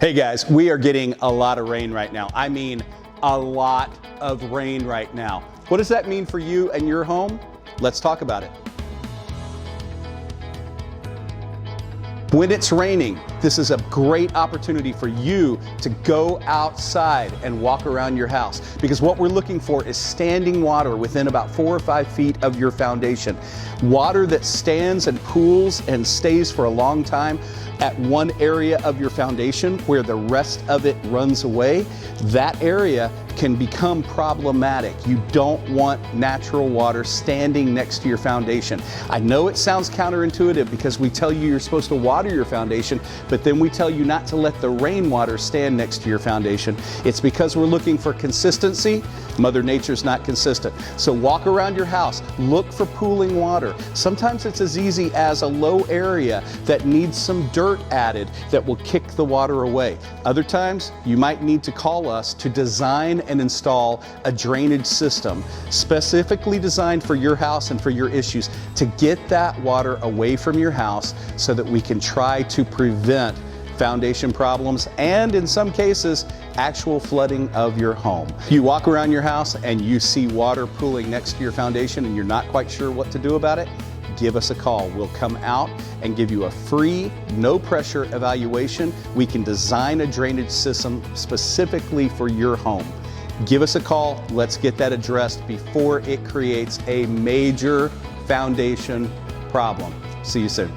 Hey guys, we are getting a lot of rain right now. I mean, a lot of rain right now. What does that mean for you and your home? Let's talk about it. When it's raining, this is a great opportunity for you to go outside and walk around your house, because what we're looking for is standing water within about 4 or 5 feet of your foundation. Water that stands and pools and stays for a long time at one area of your foundation where the rest of it runs away. That area can become problematic. You don't want natural water standing next to your foundation. I know it sounds counterintuitive because we tell you you're supposed to water your foundation, but then we tell you not to let the rainwater stand next to your foundation. It's because we're looking for consistency. Mother Nature's not consistent. So walk around your house, look for pooling water. Sometimes it's as easy as a low area that needs some dirt added that will kick the water away. Other times you might need to call us to design and install a drainage system specifically designed for your house and for your issues to get that water away from your house so that we can try to prevent foundation problems and, in some cases, actual flooding of your home. You walk around your house and you see water pooling next to your foundation and you're not quite sure what to do about it, give us a call. We'll come out and give you a free, no pressure evaluation. We can design a drainage system specifically for your home. Give us a call. Let's get that addressed before it creates a major foundation problem. See you soon.